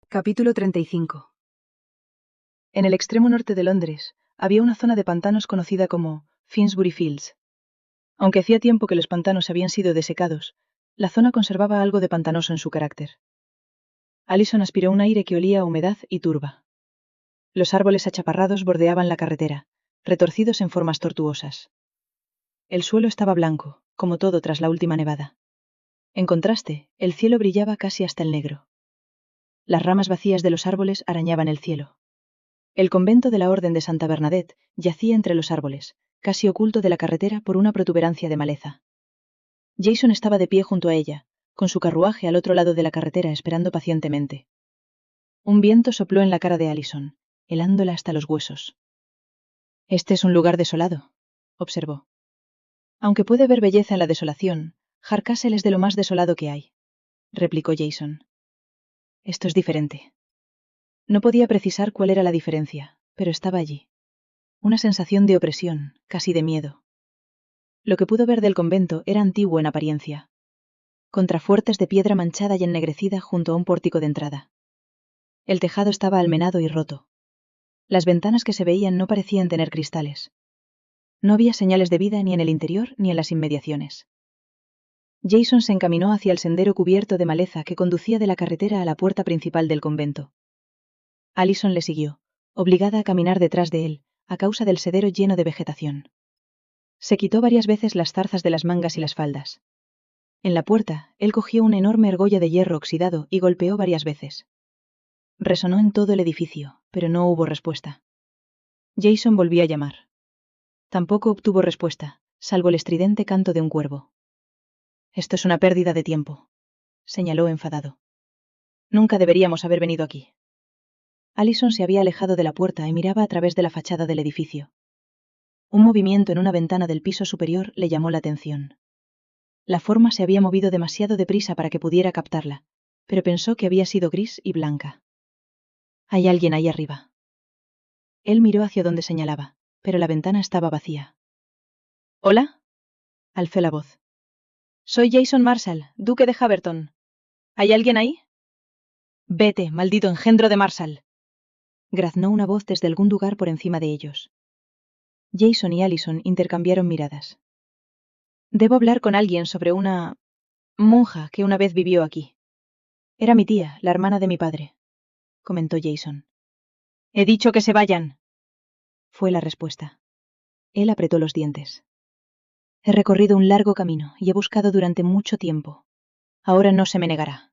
Capítulo 35. En el extremo norte de Londres, había una zona de pantanos conocida como Finsbury Fields. Aunque hacía tiempo que los pantanos habían sido desecados, la zona conservaba algo de pantanoso en su carácter. Allison aspiró un aire que olía a humedad y turba. Los árboles achaparrados bordeaban la carretera, retorcidos en formas tortuosas. El suelo estaba blanco, como todo tras la última nevada. En contraste, el cielo brillaba casi hasta el negro. Las ramas vacías de los árboles arañaban el cielo. El convento de la Orden de Santa Bernadette yacía entre los árboles, casi oculto de la carretera por una protuberancia de maleza. Jason estaba de pie junto a ella, con su carruaje al otro lado de la carretera esperando pacientemente. Un viento sopló en la cara de Allison, helándola hasta los huesos. «Este es un lugar desolado», observó. «Aunque puede ver belleza en la desolación, Hardcastle es de lo más desolado que hay», replicó Jason. «Esto es diferente». No podía precisar cuál era la diferencia, pero estaba allí. Una sensación de opresión, casi de miedo. Lo que pudo ver del convento era antiguo en apariencia. Contrafuertes de piedra manchada y ennegrecida junto a un pórtico de entrada. El tejado estaba almenado y roto. Las ventanas que se veían no parecían tener cristales. No había señales de vida ni en el interior ni en las inmediaciones. Jason se encaminó hacia el sendero cubierto de maleza que conducía de la carretera a la puerta principal del convento. Allison le siguió, obligada a caminar detrás de él, a causa del sendero lleno de vegetación. Se quitó varias veces las zarzas de las mangas y las faldas. En la puerta, él cogió una enorme argolla de hierro oxidado y golpeó varias veces. Resonó en todo el edificio, pero no hubo respuesta. Jason volvió a llamar. Tampoco obtuvo respuesta, salvo el estridente canto de un cuervo. «Esto es una pérdida de tiempo», señaló enfadado. «Nunca deberíamos haber venido aquí». Allison se había alejado de la puerta y miraba a través de la fachada del edificio. Un movimiento en una ventana del piso superior le llamó la atención. La forma se había movido demasiado deprisa para que pudiera captarla, pero pensó que había sido gris y blanca. «Hay alguien ahí arriba». Él miró hacia donde señalaba, pero la ventana estaba vacía. «¿Hola?» alzó la voz. «Soy Jason Marshall, duque de Haverton. ¿Hay alguien ahí?» «Vete, maldito engendro de Marshall», graznó una voz desde algún lugar por encima de ellos. Jason y Allison intercambiaron miradas. «Debo hablar con alguien sobre una monja que una vez vivió aquí. Era mi tía, la hermana de mi padre», comentó Jason. «He dicho que se vayan», fue la respuesta. Él apretó los dientes. «He recorrido un largo camino y he buscado durante mucho tiempo. Ahora no se me negará».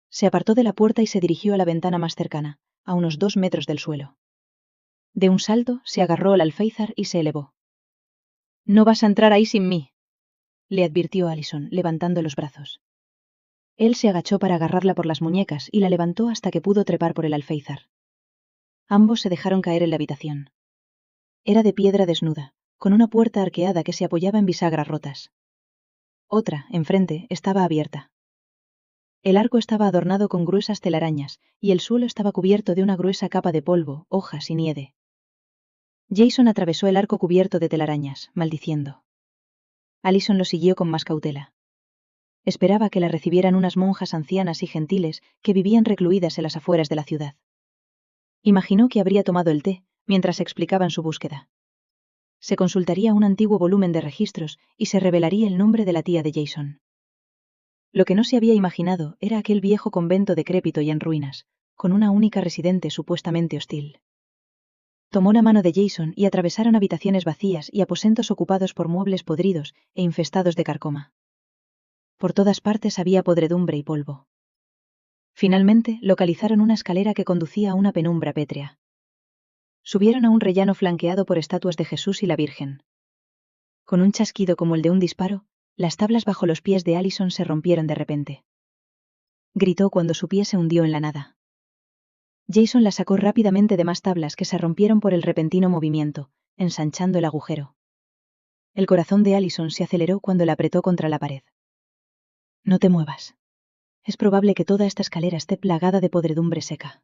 Se apartó de la puerta y se dirigió a la ventana más cercana, a unos 2 metros del suelo. De un salto, se agarró al alféizar y se elevó. «No vas a entrar ahí sin mí», le advirtió Allison, levantando los brazos. Él se agachó para agarrarla por las muñecas y la levantó hasta que pudo trepar por el alféizar. Ambos se dejaron caer en la habitación. Era de piedra desnuda, con una puerta arqueada que se apoyaba en bisagras rotas. Otra, enfrente, estaba abierta. El arco estaba adornado con gruesas telarañas, y el suelo estaba cubierto de una gruesa capa de polvo, hojas y nieve. Jason atravesó el arco cubierto de telarañas, maldiciendo. Allison lo siguió con más cautela. Esperaba que la recibieran unas monjas ancianas y gentiles que vivían recluidas en las afueras de la ciudad. Imaginó que habría tomado el té, mientras explicaban su búsqueda. Se consultaría un antiguo volumen de registros y se revelaría el nombre de la tía de Jason. Lo que no se había imaginado era aquel viejo convento decrépito y en ruinas, con una única residente supuestamente hostil. Tomó la mano de Jason y atravesaron habitaciones vacías y aposentos ocupados por muebles podridos e infestados de carcoma. Por todas partes había podredumbre y polvo. Finalmente, localizaron una escalera que conducía a una penumbra pétrea. Subieron a un rellano flanqueado por estatuas de Jesús y la Virgen. Con un chasquido como el de un disparo, las tablas bajo los pies de Allison se rompieron de repente. Gritó cuando su pie se hundió en la nada. Jason la sacó rápidamente de más tablas que se rompieron por el repentino movimiento, ensanchando el agujero. El corazón de Allison se aceleró cuando la apretó contra la pared. «No te muevas. Es probable que toda esta escalera esté plagada de podredumbre seca».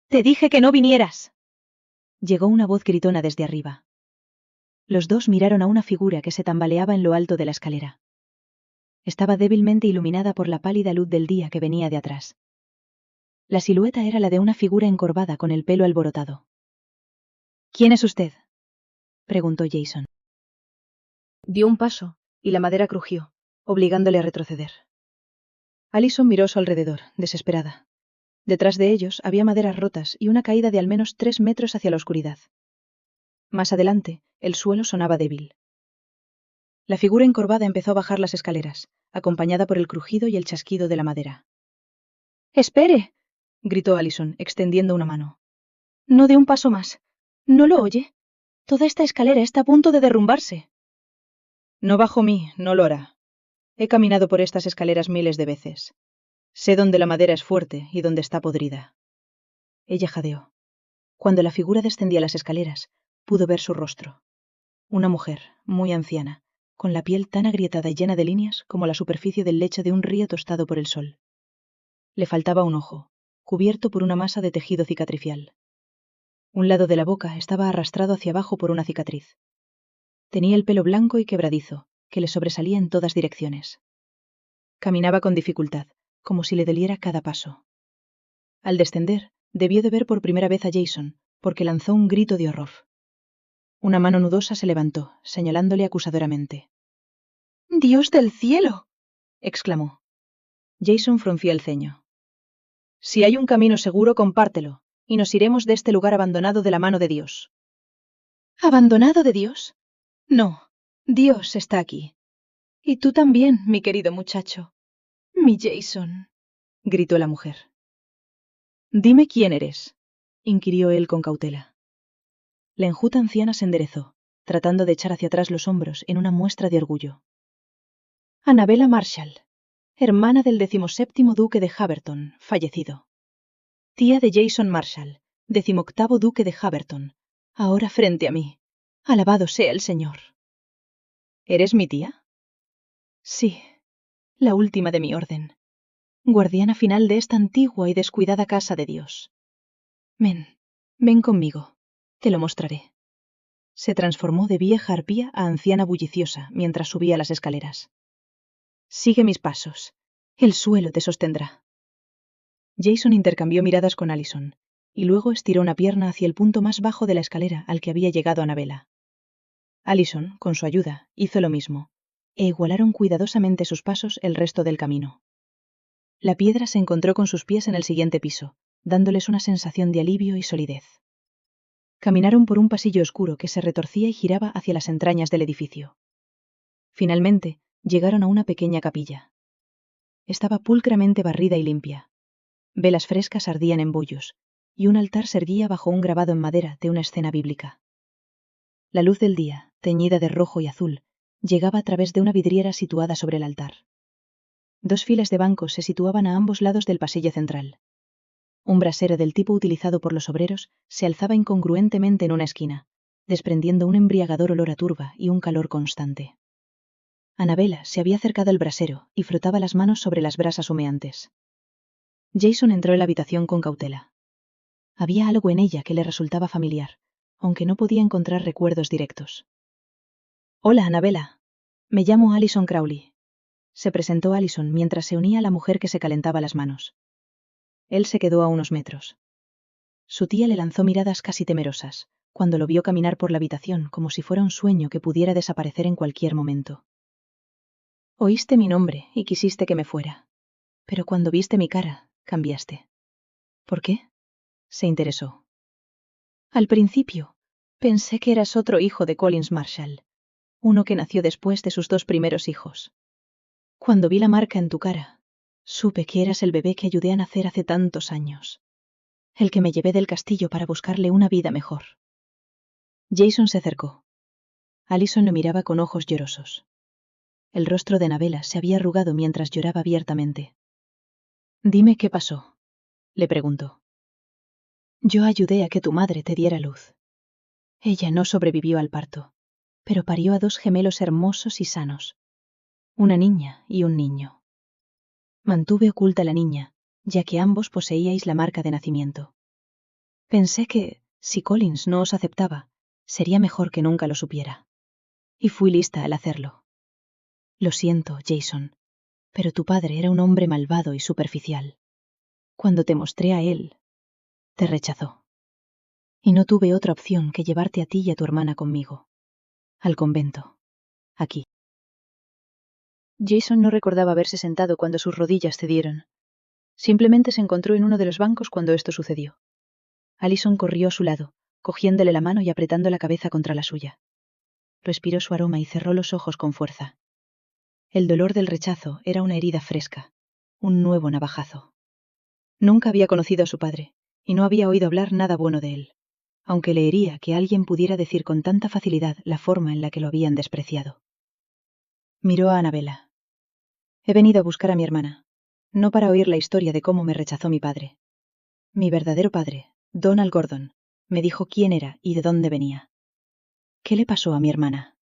«Te dije que no vinieras», llegó una voz gritona desde arriba. Los dos miraron a una figura que se tambaleaba en lo alto de la escalera. Estaba débilmente iluminada por la pálida luz del día que venía de atrás. La silueta era la de una figura encorvada con el pelo alborotado. ¿Quién es usted?, preguntó Jason. Dio un paso, y la madera crujió, obligándole a retroceder. Allison miró a su alrededor, desesperada. Detrás de ellos había maderas rotas y una caída de al menos 3 metros hacia la oscuridad. Más adelante, el suelo sonaba débil. La figura encorvada empezó a bajar las escaleras, acompañada por el crujido y el chasquido de la madera. ¡Espere!, gritó Allison, extendiendo una mano. No dé un paso más. ¿No lo oye? Toda esta escalera está a punto de derrumbarse. No bajo mí, no lo hará. He caminado por estas escaleras miles de veces. Sé dónde la madera es fuerte y dónde está podrida. Ella jadeó. Cuando la figura descendía las escaleras, pudo ver su rostro. Una mujer, muy anciana, con la piel tan agrietada y llena de líneas como la superficie del lecho de un río tostado por el sol. Le faltaba un ojo, cubierto por una masa de tejido cicatricial. Un lado de la boca estaba arrastrado hacia abajo por una cicatriz. Tenía el pelo blanco y quebradizo, que le sobresalía en todas direcciones. Caminaba con dificultad, como si le doliera cada paso. Al descender, debió de ver por primera vez a Jason, porque lanzó un grito de horror. Una mano nudosa se levantó, señalándole acusadoramente. «¡Dios del cielo!», exclamó. Jason frunció el ceño. «Si hay un camino seguro, compártelo, y nos iremos de este lugar abandonado de la mano de Dios». ¿Abandonado de Dios? No, Dios está aquí. Y tú también, mi querido muchacho. Mi Jason, gritó la mujer. «Dime quién eres», inquirió él con cautela. La enjuta anciana se enderezó, tratando de echar hacia atrás los hombros en una muestra de orgullo. «Annabella Marshall, hermana del 17º duque de Haverton, fallecido. Tía de Jason Marshall, 18º duque de Haverton, ahora frente a mí. Alabado sea el Señor». «¿Eres mi tía?» «Sí, la última de mi orden. Guardiana final de esta antigua y descuidada casa de Dios. Ven conmigo, te lo mostraré». Se transformó de vieja arpía a anciana bulliciosa mientras subía las escaleras. «Sigue mis pasos. El suelo te sostendrá». Jason intercambió miradas con Allison, y luego estiró una pierna hacia el punto más bajo de la escalera al que había llegado Annabella. Allison, con su ayuda, hizo lo mismo, e igualaron cuidadosamente sus pasos el resto del camino. La piedra se encontró con sus pies en el siguiente piso, dándoles una sensación de alivio y solidez. Caminaron por un pasillo oscuro que se retorcía y giraba hacia las entrañas del edificio. Finalmente, llegaron a una pequeña capilla. Estaba pulcramente barrida y limpia. Velas frescas ardían en bollos, y un altar se erguía bajo un grabado en madera de una escena bíblica. La luz del día, teñida de rojo y azul, llegaba a través de una vidriera situada sobre el altar. 2 filas de bancos se situaban a ambos lados del pasillo central. Un brasero del tipo utilizado por los obreros se alzaba incongruentemente en una esquina, desprendiendo un embriagador olor a turba y un calor constante. Annabella se había acercado al brasero y frotaba las manos sobre las brasas humeantes. Jason entró en la habitación con cautela. Había algo en ella que le resultaba familiar, aunque no podía encontrar recuerdos directos. «Hola, Annabella. Me llamo Allison Crowley», se presentó Allison mientras se unía a la mujer que se calentaba las manos. Él se quedó a unos metros. Su tía le lanzó miradas casi temerosas, cuando lo vio caminar por la habitación como si fuera un sueño que pudiera desaparecer en cualquier momento. «Oíste mi nombre y quisiste que me fuera. Pero cuando viste mi cara, cambiaste». «¿Por qué?», se interesó. «Al principio, pensé que eras otro hijo de Collins Marshall, uno que nació después de sus 2 primeros hijos. Cuando vi la marca en tu cara, supe que eras el bebé que ayudé a nacer hace tantos años. El que me llevé del castillo para buscarle una vida mejor». Jason se acercó. Allison lo miraba con ojos llorosos. El rostro de Annabella se había arrugado mientras lloraba abiertamente. «Dime qué pasó», le preguntó. «Yo ayudé a que tu madre te diera luz. Ella no sobrevivió al parto, pero parió a 2 gemelos hermosos y sanos, una niña y un niño. Mantuve oculta a la niña, ya que ambos poseíais la marca de nacimiento. Pensé que, si Collins no os aceptaba, sería mejor que nunca lo supiera. Y fui lista al hacerlo. Lo siento, Jason, pero tu padre era un hombre malvado y superficial. Cuando te mostré a él, te rechazó. Y no tuve otra opción que llevarte a ti y a tu hermana conmigo. Al convento. Aquí. Jason no recordaba haberse sentado cuando sus rodillas cedieron. Simplemente se encontró en uno de los bancos cuando esto sucedió. Allison corrió a su lado, cogiéndole la mano y apretando la cabeza contra la suya. Respiró su aroma y cerró los ojos con fuerza. El dolor del rechazo era una herida fresca, un nuevo navajazo. Nunca había conocido a su padre, y no había oído hablar nada bueno de él, aunque le hería que alguien pudiera decir con tanta facilidad la forma en la que lo habían despreciado. Miró a Annabella. He venido a buscar a mi hermana, no para oír la historia de cómo me rechazó mi padre. Mi verdadero padre, Donald Gordon, me dijo quién era y de dónde venía. ¿Qué le pasó a mi hermana?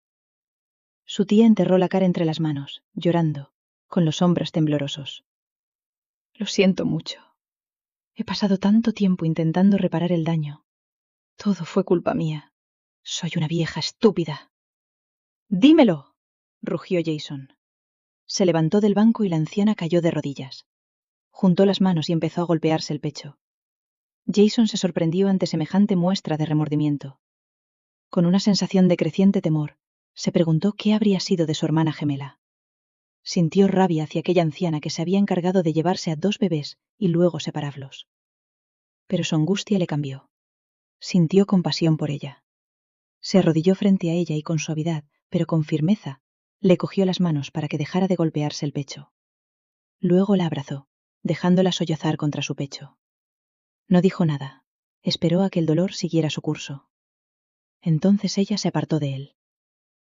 Su tía enterró la cara entre las manos, llorando, con los hombros temblorosos. Lo siento mucho. He pasado tanto tiempo intentando reparar el daño. Todo fue culpa mía. Soy una vieja estúpida. ¡Dímelo!, rugió Jason. Se levantó del banco y la anciana cayó de rodillas. Juntó las manos y empezó a golpearse el pecho. Jason se sorprendió ante semejante muestra de remordimiento. Con una sensación de creciente temor, se preguntó qué habría sido de su hermana gemela. Sintió rabia hacia aquella anciana que se había encargado de llevarse a 2 bebés y luego separarlos. Pero su angustia le cambió. Sintió compasión por ella. Se arrodilló frente a ella y con suavidad, pero con firmeza, le cogió las manos para que dejara de golpearse el pecho. Luego la abrazó, dejándola sollozar contra su pecho. No dijo nada. Esperó a que el dolor siguiera su curso. Entonces ella se apartó de él.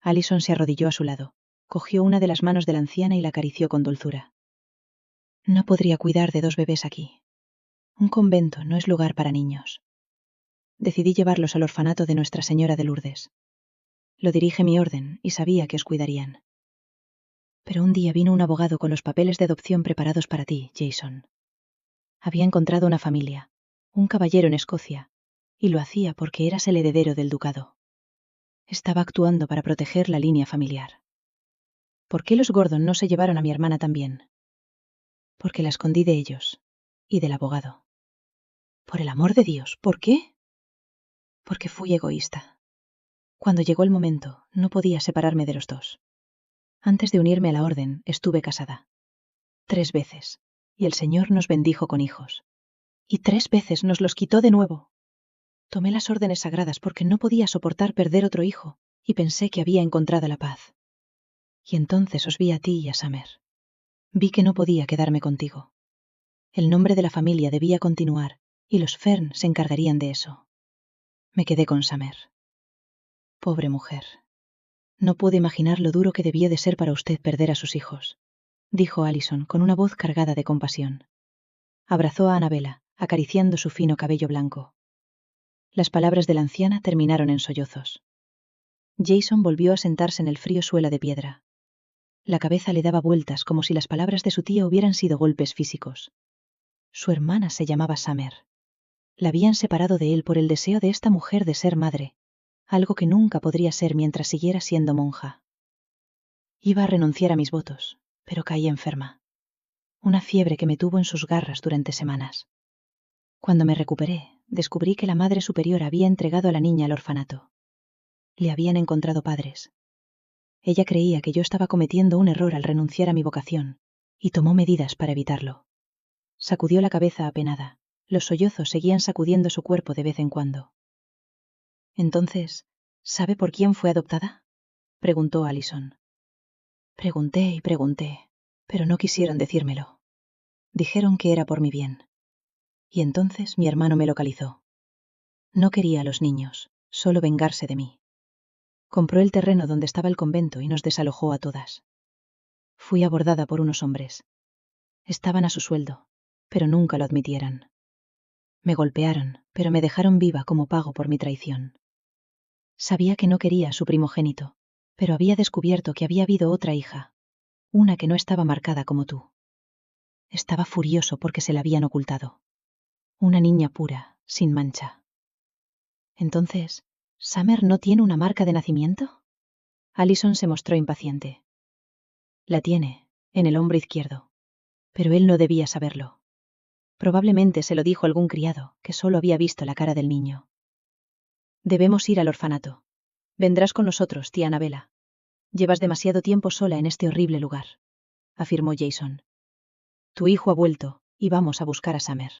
Allison se arrodilló a su lado, cogió una de las manos de la anciana y la acarició con dulzura. No podría cuidar de 2 bebés aquí. Un convento no es lugar para niños. Decidí llevarlos al orfanato de Nuestra Señora de Lourdes. Lo dirige mi orden y sabía que os cuidarían. Pero un día vino un abogado con los papeles de adopción preparados para ti, Jason. Había encontrado una familia, un caballero en Escocia, y lo hacía porque eras el heredero del ducado. Estaba actuando para proteger la línea familiar. ¿Por qué los Gordon no se llevaron a mi hermana también? Porque la escondí de ellos, y del abogado. Por el amor de Dios, ¿por qué? Porque fui egoísta. Cuando llegó el momento, no podía separarme de los 2. Antes de unirme a la orden, estuve casada. 3 veces, y el Señor nos bendijo con hijos. Y 3 veces nos los quitó de nuevo. Tomé las órdenes sagradas porque no podía soportar perder otro hijo, y pensé que había encontrado la paz. Y entonces os vi a ti y a Summer. Vi que no podía quedarme contigo. El nombre de la familia debía continuar, y los Fern se encargarían de eso. Me quedé con Summer. Pobre mujer. No pude imaginar lo duro que debió de ser para usted perder a sus hijos, dijo Allison con una voz cargada de compasión. Abrazó a Annabella, acariciando su fino cabello blanco. Las palabras de la anciana terminaron en sollozos. Jason volvió a sentarse en el frío suelo de piedra. La cabeza le daba vueltas como si las palabras de su tía hubieran sido golpes físicos. Su hermana se llamaba Summer. La habían separado de él por el deseo de esta mujer de ser madre, algo que nunca podría ser mientras siguiera siendo monja. Iba a renunciar a mis votos, pero caí enferma. Una fiebre que me tuvo en sus garras durante semanas. Cuando me recuperé, descubrí que la Madre Superiora había entregado a la niña al orfanato. Le habían encontrado padres. Ella creía que yo estaba cometiendo un error al renunciar a mi vocación, y tomó medidas para evitarlo. Sacudió la cabeza apenada. Los sollozos seguían sacudiendo su cuerpo de vez en cuando. Entonces, ¿sabe por quién fue adoptada?, preguntó Allison. Pregunté y pregunté, pero no quisieron decírmelo. Dijeron que era por mi bien. Y entonces mi hermano me localizó. No quería a los niños, solo vengarse de mí. Compró el terreno donde estaba el convento y nos desalojó a todas. Fui abordada por unos hombres. Estaban a su sueldo, pero nunca lo admitieran. Me golpearon, pero me dejaron viva como pago por mi traición. Sabía que no quería a su primogénito, pero había descubierto que había habido otra hija, una que no estaba marcada como tú. Estaba furioso porque se la habían ocultado. Una niña pura, sin mancha. Entonces, ¿Summer no tiene una marca de nacimiento? Allison se mostró impaciente. La tiene, en el hombro izquierdo. Pero él no debía saberlo. Probablemente se lo dijo algún criado, que solo había visto la cara del niño. Debemos ir al orfanato. Vendrás con nosotros, tía Annabella. Llevas demasiado tiempo sola en este horrible lugar, afirmó Jason. Tu hijo ha vuelto, y vamos a buscar a Summer.